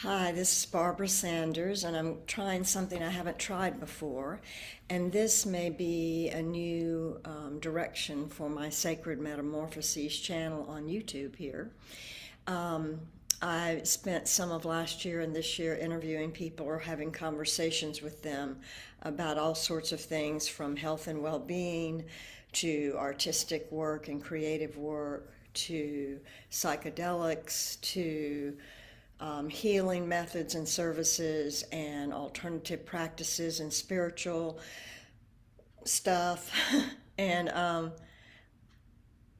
Hi, this is Barbara Sanders, and I'm trying something I haven't tried before. And this may be a new direction for my Sacred Metamorphoses channel on YouTube here. Um, I spent some of last year and this year interviewing people or having conversations with them about all sorts of things from health and well being to artistic work and creative work to psychedelics to healing methods and services and alternative practices and spiritual stuff. and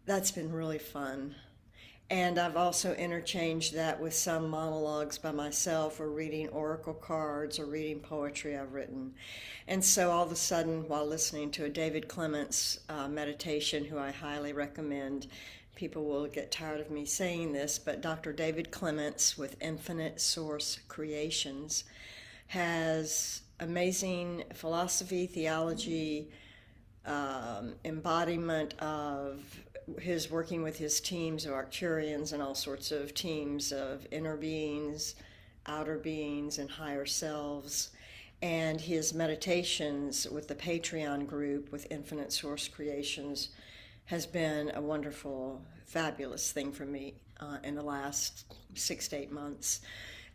That's been really fun. And I've also interchanged that with some monologues by myself or reading oracle cards or reading poetry I've written. And so all of a sudden, while listening to a David Clements meditation, who I highly recommend, people will get tired of me saying this, but Dr. David Clements with Infinite Source Creations has amazing philosophy, theology, embodiment of his working with his teams of Arcturians and all sorts of teams of inner beings, outer beings, and higher selves. And his meditations with the Patreon group with Infinite Source Creations has been a wonderful, fabulous thing for me in the last 6 to 8 months.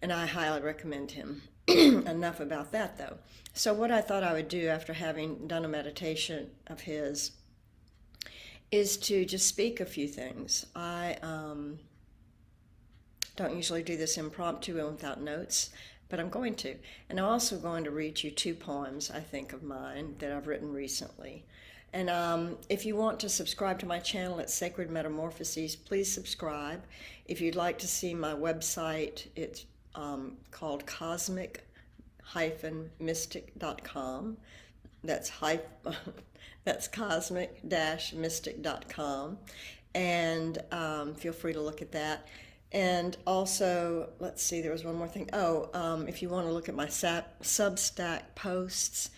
And I highly recommend him. Enough about that, though. So what I thought I would do after having done a meditation of his is to just speak a few things. I don't usually do this impromptu and without notes, but I'm going to. And I'm also going to read you two poems, I think, of mine that I've written recently. And if you want to subscribe to my channel at Sacred Metamorphoses, please subscribe. If you'd like to see my website, it's called cosmic-mystic.com. That's cosmic-mystic.com. And feel free to look at that. And also, let's see, there was one more thing. If you want to look at my Substack posts,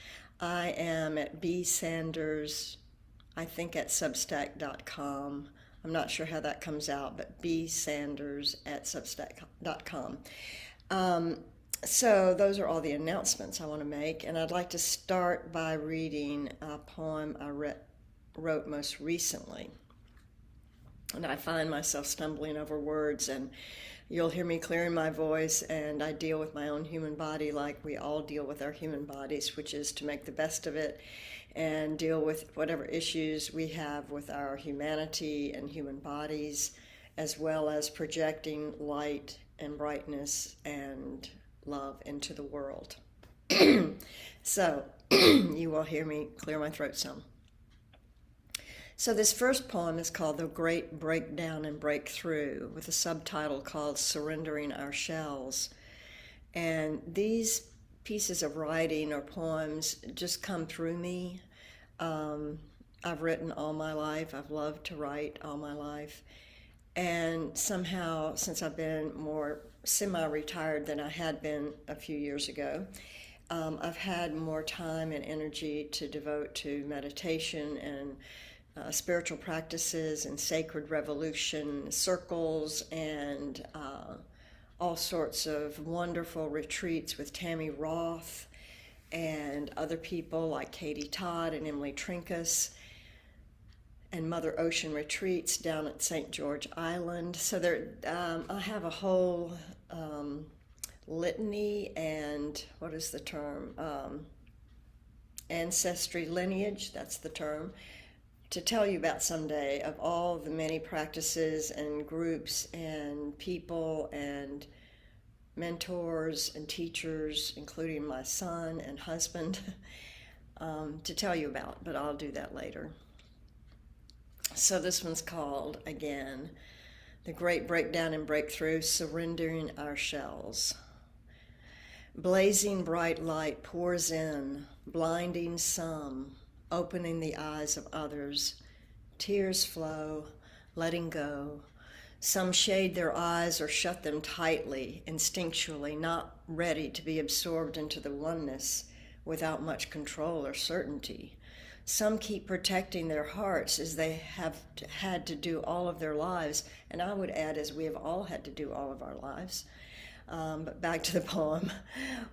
I am at bsanders, I think at substack.com. I'm not sure how that comes out, but bsanders at substack.com. So those are all the announcements I want to make, and I'd like to start by reading a poem I wrote most recently. And I find myself stumbling over words, and you'll hear me clearing my voice, and I deal with my own human body like we all deal with our human bodies, which is to make the best of it and deal with whatever issues we have with our humanity and human bodies, as well as projecting light and brightness and love into the world. So you will hear me clear my throat some. So this first poem is called The Great Breakdown and Breakthrough, with a subtitle called Surrendering Our Shells. And these pieces of writing or poems just come through me. I've written all my life. I've loved to write all my life. And somehow, since I've been more semi-retired than I had been a few years ago, I've had more time and energy to devote to meditation and spiritual practices and sacred revolution circles and all sorts of wonderful retreats with Tammy Roth and other people like Katie Todd and Emily Trinkus, and Mother Ocean retreats down at St. George Island. So I have a whole litany and what is the term? Ancestry lineage, that's the term, to tell you about someday, of all the many practices and groups and people and mentors and teachers, including my son and husband, to tell you about, but I'll do that later. So this one's called, again, The Great Breakdown and Breakthrough, Surrendering Our Shells. Blazing bright light pours in, blinding some, opening the eyes of others. Tears flow, letting go. Some shade their eyes or shut them tightly, instinctually, not ready to be absorbed into the oneness without much control or certainty. Some keep protecting their hearts as they have had to do all of their lives, and I would add, as we have all had to do all of our lives. But back to the poem.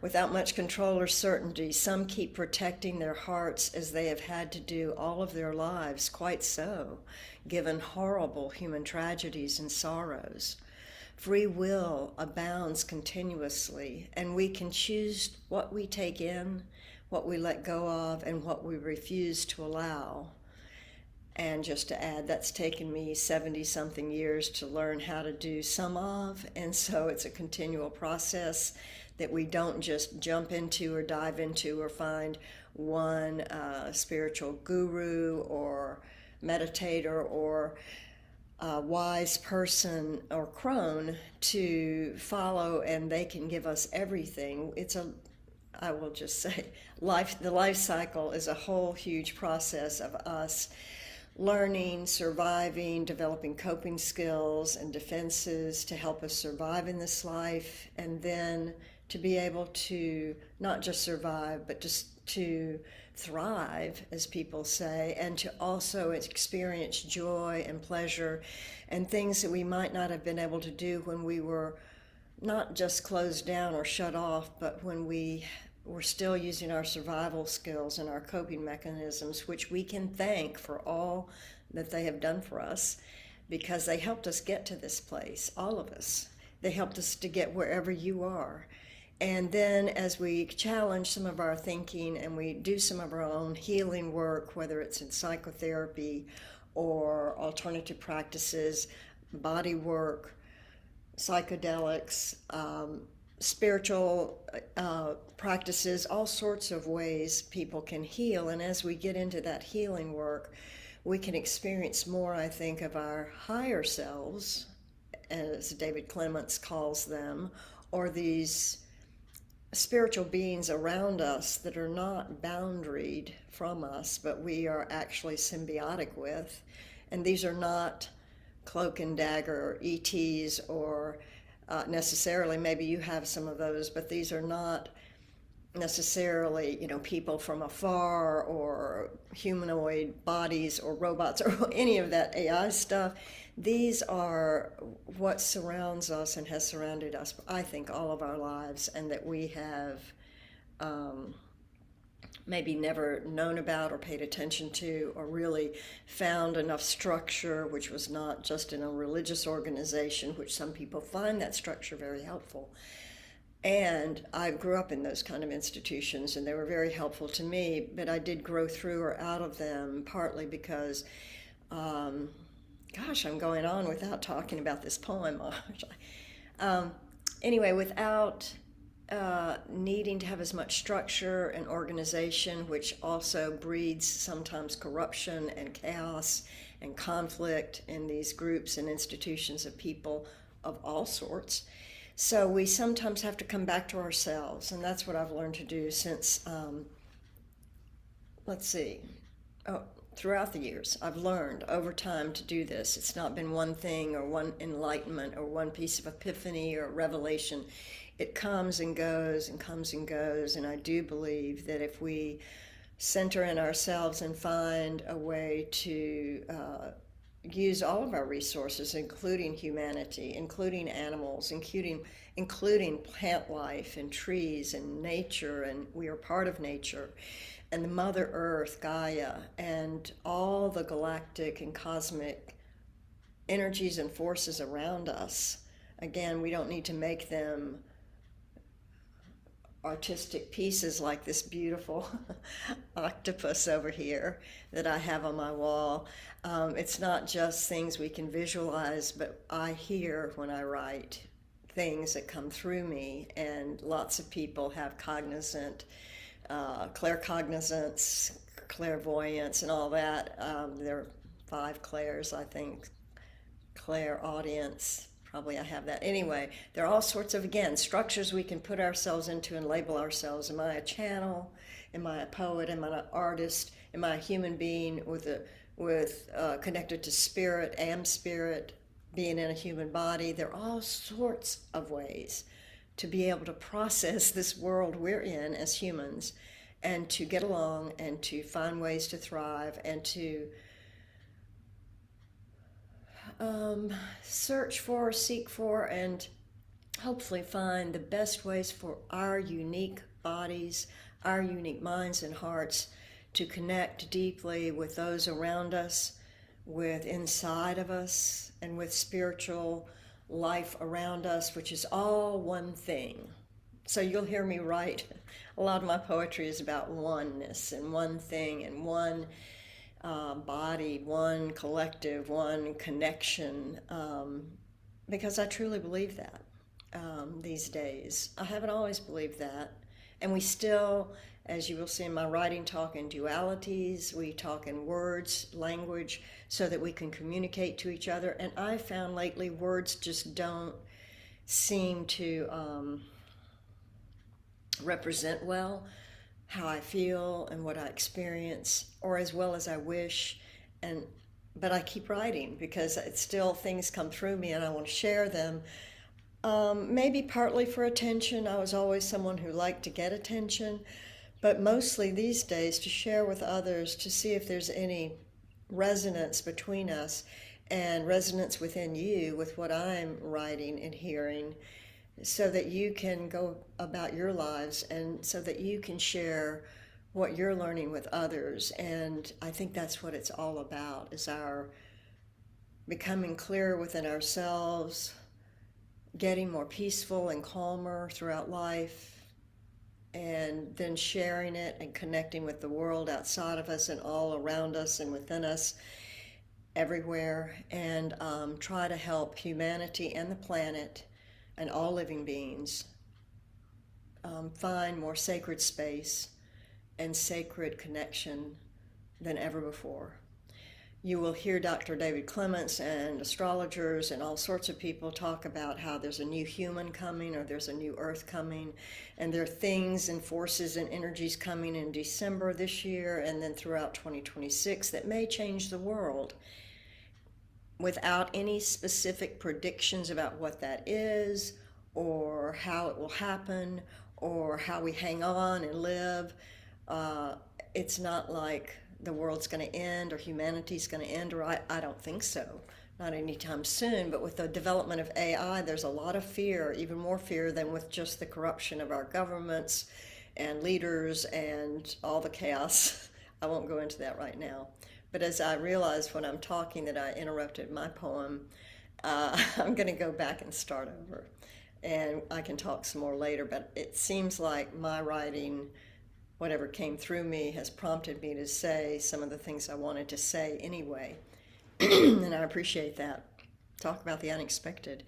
Without much control or certainty, some keep protecting their hearts as they have had to do all of their lives, quite so, given horrible human tragedies and sorrows. Free will abounds continuously, and we can choose what we take in, what we let go of, and what we refuse to allow. And just to add, that's taken me 70-something years to learn how to do some of, and so it's a continual process that we don't just jump into or dive into or find one spiritual guru or meditator or wise person or crone to follow, and they can give us everything. I will just say, the life cycle is a whole huge process of us learning, surviving, developing coping skills and defenses to help us survive in this life, and then to be able to not just survive, but just to thrive, as people say, and to also experience joy and pleasure and things that we might not have been able to do when we were not just closed down or shut off, but when we were still using our survival skills and our coping mechanisms, which we can thank for all that they have done for us, because they helped us get to this place, all of us. They helped us to get wherever you are. And then as we challenge some of our thinking and we do some of our own healing work, whether it's in psychotherapy or alternative practices, body work, psychedelics, spiritual practices, all sorts of ways people can heal. And as we get into that healing work, we can experience more, I think, of our higher selves, as David Clements calls them, or these spiritual beings around us that are not boundaried from us, but we are actually symbiotic with. And these are not cloak and dagger ETs or necessarily, maybe you have some of those, but these are not necessarily, people from afar or humanoid bodies or robots or any of that AI stuff. These are what surrounds us and has surrounded us, I think, all of our lives, and that we have maybe never known about or paid attention to, or really found enough structure, which was not just in a religious organization, which some people find that structure very helpful. And I grew up in those kind of institutions, and they were very helpful to me, but I did grow through or out of them, partly because, gosh, I'm going on without talking about this poem. Anyway, without needing to have as much structure and organization, which also breeds sometimes corruption and chaos and conflict in these groups and institutions of people of all sorts. So we sometimes have to come back to ourselves, and that's what I've learned to do since, throughout the years. I've learned over time to do this. It's not been one thing or one enlightenment or one piece of epiphany or revelation. It comes and goes and comes and goes, and I do believe that if we center in ourselves and find a way to use all of our resources, including humanity, including animals, including plant life and trees and nature, and we are part of nature, and the Mother Earth, Gaia, and all the galactic and cosmic energies and forces around us. Again, we don't need to make them artistic pieces like this beautiful octopus over here that I have on my wall. It's not just things we can visualize, but I hear when I write things that come through me, and lots of people have claircognizance, clairvoyance, and all that. There are 5 clairs, I think, clairaudience. Probably I have that. Anyway, there are all sorts of, again, structures we can put ourselves into and label ourselves. Am I a channel? Am I a poet? Am I an artist? Am I a human being connected to spirit? Am spirit, being in a human body? There are all sorts of ways to be able to process this world we're in as humans, and to get along, and to find ways to thrive, and to search for, seek for, and hopefully find the best ways for our unique bodies, our unique minds and hearts to connect deeply with those around us, with inside of us, and with spiritual life around us, which is all one thing. So you'll hear me write. A lot of my poetry is about oneness and one thing and one body, one collective, one connection, because I truly believe that these days. I haven't always believed that. And we still, as you will see in my writing, talk in dualities. We talk in words, language, so that we can communicate to each other. And I found lately words just don't seem to represent well how I feel and what I experience, or as well as I wish. But I keep writing because it's still, things come through me and I want to share them. Maybe partly for attention. I was always someone who liked to get attention, but mostly these days to share with others, to see if there's any resonance between us and resonance within you with what I'm writing and hearing, so that you can go about your lives and so that you can share what you're learning with others. And I think that's what it's all about, is our becoming clearer within ourselves, getting more peaceful and calmer throughout life, and then sharing it and connecting with the world outside of us and all around us and within us everywhere, and try to help humanity and the planet and all living beings find more sacred space and sacred connection than ever before. You will hear Dr. David Clements and astrologers and all sorts of people talk about how there's a new human coming, or there's a new earth coming, and there are things and forces and energies coming in December this year and then throughout 2026 that may change the world, without any specific predictions about what that is or how it will happen or how we hang on and live. It's not like the world's going to end or humanity's going to end, or I don't think so, not anytime soon. But with the development of AI, there's a lot of fear, even more fear than with just the corruption of our governments and leaders and all the chaos. I won't go into that right now. But as I realized when I'm talking that I interrupted my poem, I'm going to go back and start over. And I can talk some more later, but it seems like my writing, whatever came through me, has prompted me to say some of the things I wanted to say anyway. And I appreciate that. Talk about the unexpected.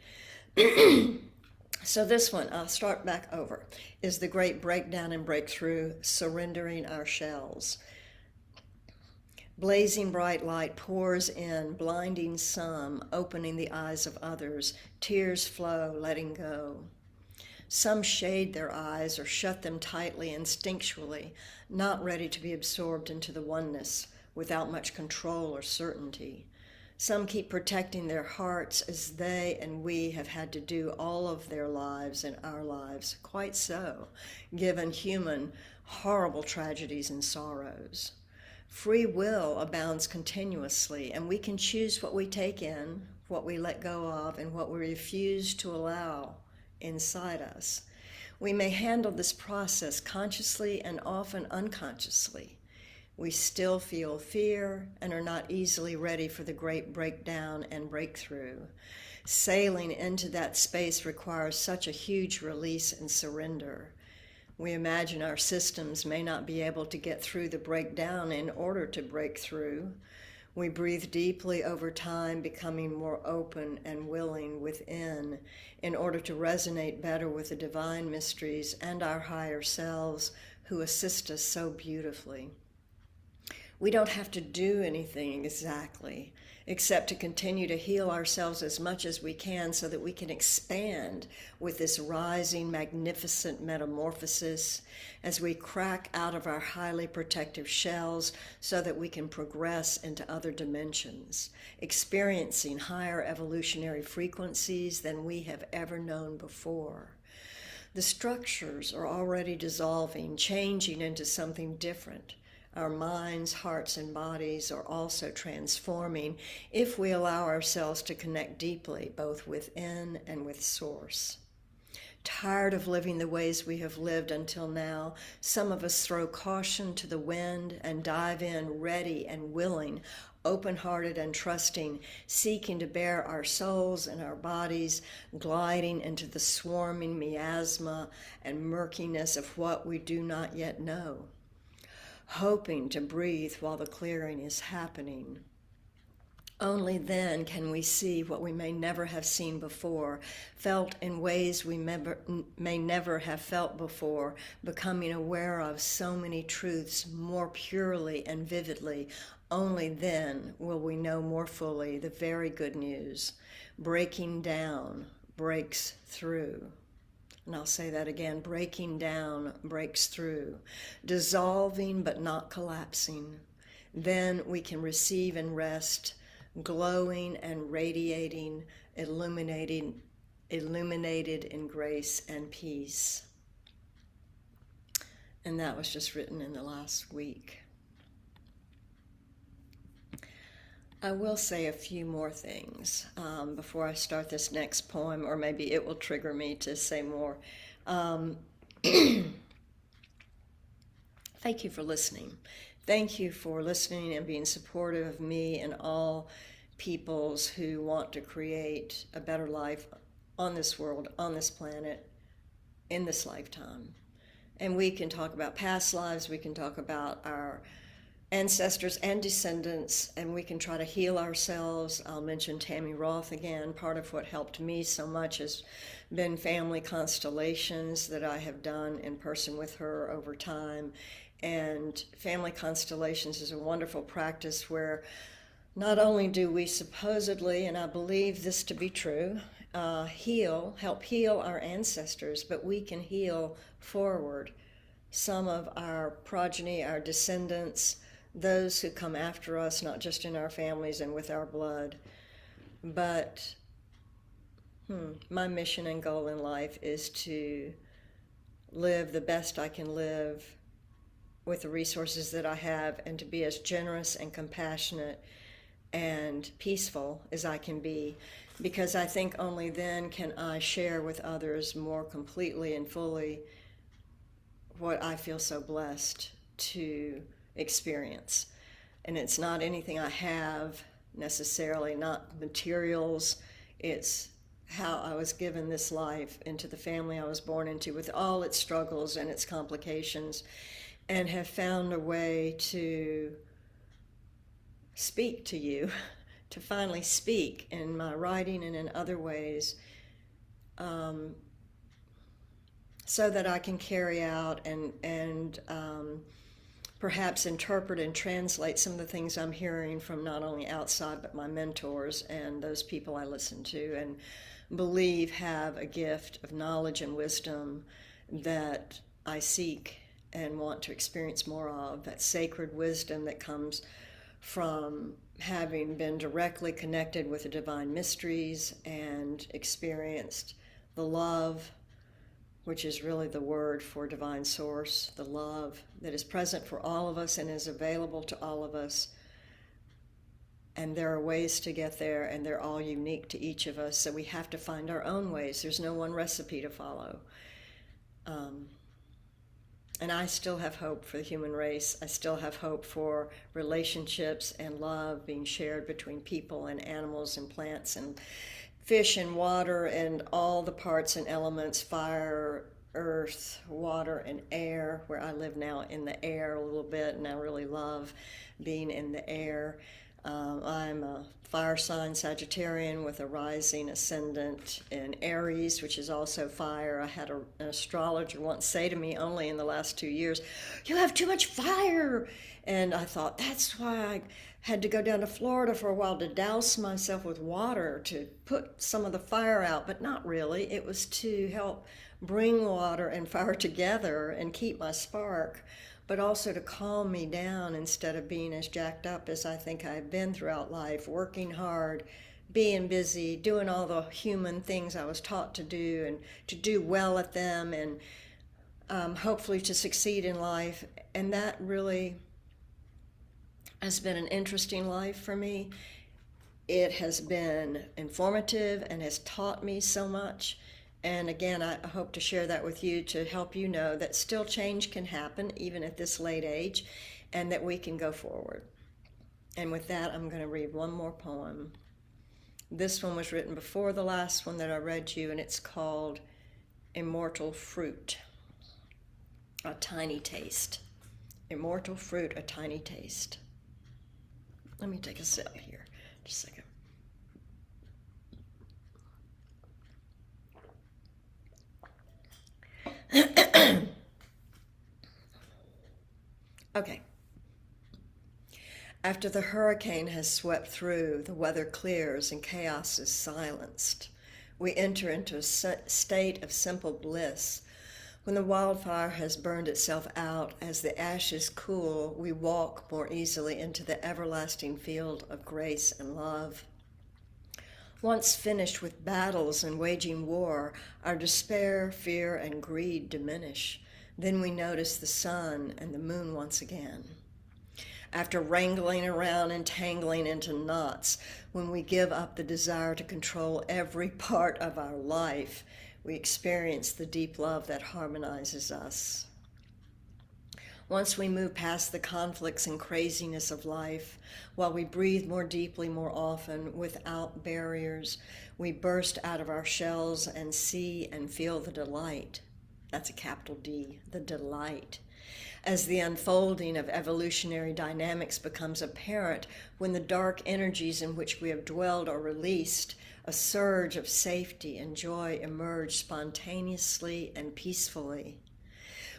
So this one, I'll start back over, is the great breakdown and breakthrough, surrendering our shells. Blazing bright light pours in, blinding some, opening the eyes of others. Tears flow, letting go. Some shade their eyes or shut them tightly instinctually, not ready to be absorbed into the oneness, without much control or certainty. Some keep protecting their hearts, as they and we have had to do all of their lives and our lives, quite so, given human horrible tragedies and sorrows. Free will abounds continuously, and we can choose what we take in, what we let go of, and what we refuse to allow inside us. We may handle this process consciously and often unconsciously. We still feel fear and are not easily ready for the great breakdown and breakthrough. Sailing into that space requires such a huge release and surrender. We imagine our systems may not be able to get through the breakdown in order to break through. We breathe deeply over time, becoming more open and willing within in order to resonate better with the divine mysteries and our higher selves who assist us so beautifully. We don't have to do anything exactly, except to continue to heal ourselves as much as we can so that we can expand with this rising, magnificent metamorphosis as we crack out of our highly protective shells so that we can progress into other dimensions, experiencing higher evolutionary frequencies than we have ever known before. The structures are already dissolving, changing into something different. Our minds, hearts, and bodies are also transforming if we allow ourselves to connect deeply, both within and with Source. Tired of living the ways we have lived until now, some of us throw caution to the wind and dive in ready and willing, open-hearted and trusting, seeking to bear our souls and our bodies, gliding into the swarming miasma and murkiness of what we do not yet know, hoping to breathe while the clearing is happening. Only then can we see what we may never have seen before, felt in ways we may never have felt before, becoming aware of so many truths more purely and vividly. Only then will we know more fully the very good news. Breaking down breaks through. And I'll say that again, breaking down breaks through, dissolving but not collapsing. Then we can receive and rest, glowing and radiating, illuminated in grace and peace. And that was just written in the last week. I will say a few more things before I start this next poem, or maybe it will trigger me to say more. Thank you for listening. Thank you for listening and being supportive of me and all peoples who want to create a better life on this world, on this planet, in this lifetime. And we can talk about past lives, we can talk about our ancestors and descendants, and we can try to heal ourselves. I'll mention Tammy Roth again. Part of what helped me so much has been family constellations that I have done in person with her over time. And family constellations is a wonderful practice where not only do we supposedly, and I believe this to be true, help heal our ancestors, but we can heal forward some of our progeny, our descendants, those who come after us, not just in our families and with our blood. But my mission and goal in life is to live the best I can live with the resources that I have, and to be as generous and compassionate and peaceful as I can be, because I think only then can I share with others more completely and fully what I feel so blessed to experience. And it's not anything I have necessarily, not materials. It's how I was given this life, into the family I was born into, with all its struggles and its complications, and have found a way to speak to you, to finally speak in my writing and in other ways, so that I can carry out and perhaps interpret and translate some of the things I'm hearing from not only outside but my mentors and those people I listen to and believe have a gift of knowledge and wisdom that I seek and want to experience more of, that sacred wisdom that comes from having been directly connected with the divine mysteries and experienced the love, which is really the word for divine source, the love that is present for all of us and is available to all of us. And there are ways to get there, and they're all unique to each of us, so we have to find our own ways. There's no one recipe to follow. And I still have hope for the human race. I still have hope for relationships and love being shared between people and animals and plants and fish and water and all the parts and elements, fire, earth, water, and air, where I live now in the air a little bit, and I really love being in the air. I'm a fire sign Sagittarian with a rising ascendant in Aries, which is also fire. I had an astrologer once say to me, only in the last 2 years, "You have too much fire." And I thought, that's why I had to go down to Florida for a while to douse myself with water to put some of the fire out, but not really. It was to help bring water and fire together and keep my spark, but also to calm me down instead of being as jacked up as I think I've been throughout life, working hard, being busy, doing all the human things I was taught to do and to do well at them, and hopefully to succeed in life. And that really has been an interesting life for me. It has been informative and has taught me so much, And again, I hope to share that with you to help you know that still change can happen even at this late age, and that we can go forward. And with that, I'm going to read one more poem. This one was written before the last one that I read you, and it's called Immortal Fruit, a Tiny Taste. Immortal Fruit, a Tiny Taste. Let me take a sip here, just a second. Okay. After the hurricane has swept through, the weather clears and chaos is silenced. We enter into a state of simple bliss. When the wildfire has burned itself out, as the ashes cool, we walk more easily into the everlasting field of grace and love. Once finished with battles and waging war, our despair, fear, and greed diminish. Then we notice the sun and the moon once again. After wrangling around and tangling into knots, when we give up the desire to control every part of our life, we experience the deep love that harmonizes us. Once we move past the conflicts and craziness of life, while we breathe more deeply, more often, without barriers, we burst out of our shells and see and feel the delight. That's a capital D, the delight. As the unfolding of evolutionary dynamics becomes apparent, when the dark energies in which we have dwelled are released, a surge of safety and joy emerge spontaneously and peacefully.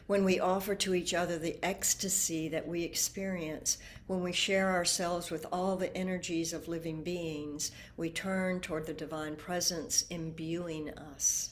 When we offer to each other the ecstasy that we experience, when we share ourselves with all the energies of living beings, we turn toward the divine presence imbuing us.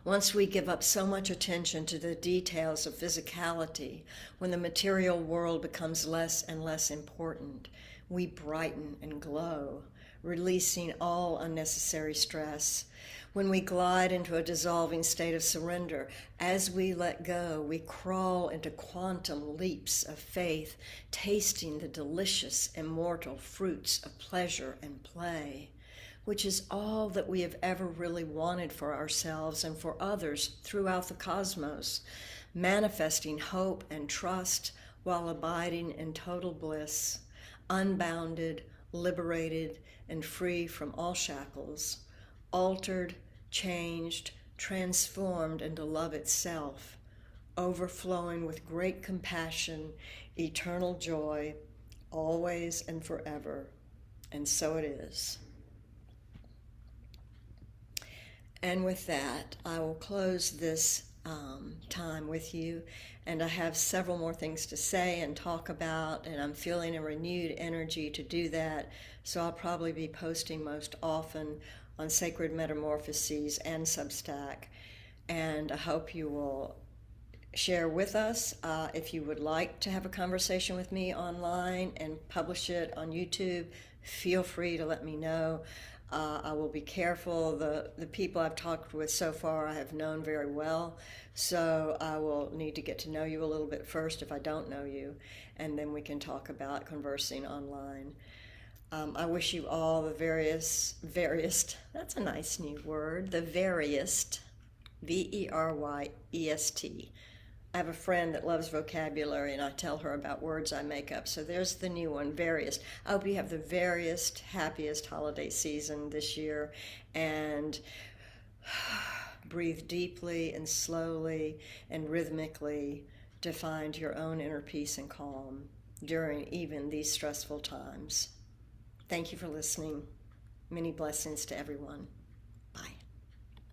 Once we give up so much attention to the details of physicality, when the material world becomes less and less important, we brighten and glow, releasing all unnecessary stress. When we glide into a dissolving state of surrender, as we let go, we crawl into quantum leaps of faith, tasting the delicious, immortal fruits of pleasure and play, which is all that we have ever really wanted for ourselves and for others throughout the cosmos, manifesting hope and trust while abiding in total bliss, unbounded, liberated, and free from all shackles, altered, changed, transformed into love itself, overflowing with great compassion, eternal joy, always and forever. And so it is. And with that, I will close this time with you. And I have several more things to say and talk about, and I'm feeling a renewed energy to do that. So I'll probably be posting most often on Sacred Metamorphoses and Substack. And I hope you will share with us. If you would like to have a conversation with me online and publish it on YouTube, feel free to let me know. I will be careful. The people I've talked with so far I have known very well, so I will need to get to know you a little bit first if I don't know you, and then we can talk about conversing online. I wish you all the various, that's a nice new word, the veriest, Veryest. I have a friend that loves vocabulary, and I tell her about words I make up. So there's the new one, veriest. I hope you have the veriest, happiest holiday season this year, and breathe deeply and slowly and rhythmically to find your own inner peace and calm during even these stressful times. Thank you for listening. Many blessings to everyone.